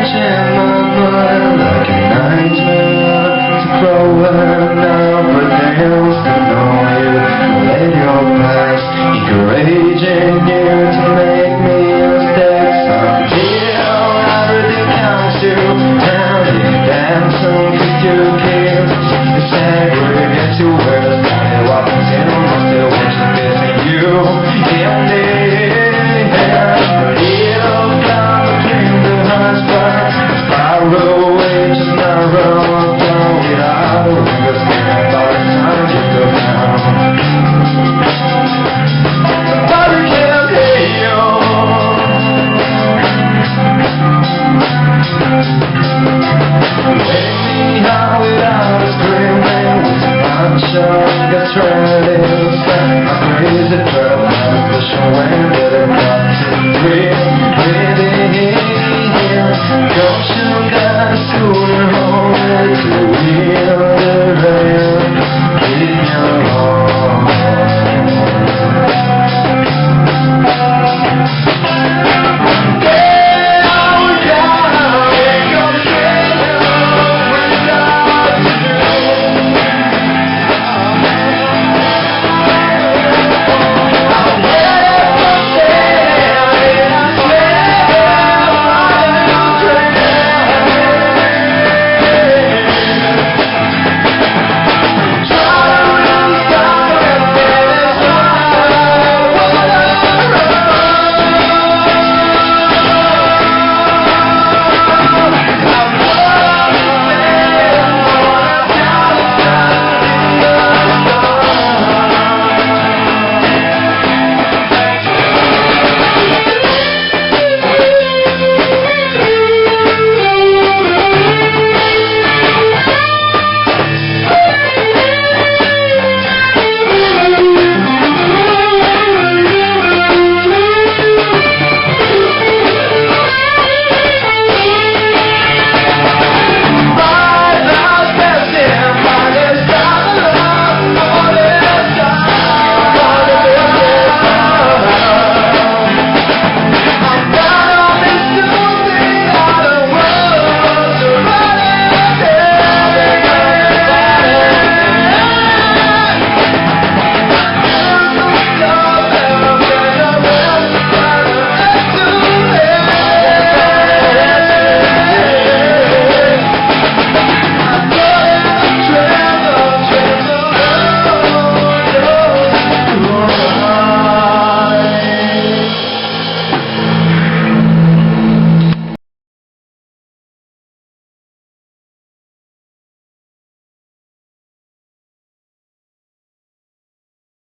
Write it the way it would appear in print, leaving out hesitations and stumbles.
in my mind like a nightmare to Crawen now, but nails to know you, let your past, encouraging you to make me mistakes. Until everything comes to now, you dancing with your kids, the segregates you wear, started walking in almost the wish of missing you in the sparrow, just not wrong, throw it out the window, stand by the time you go down. Somebody can't hear you. Wake me out without screaming, with a bunch of the trailers, like my crazy girl, I'm pushing when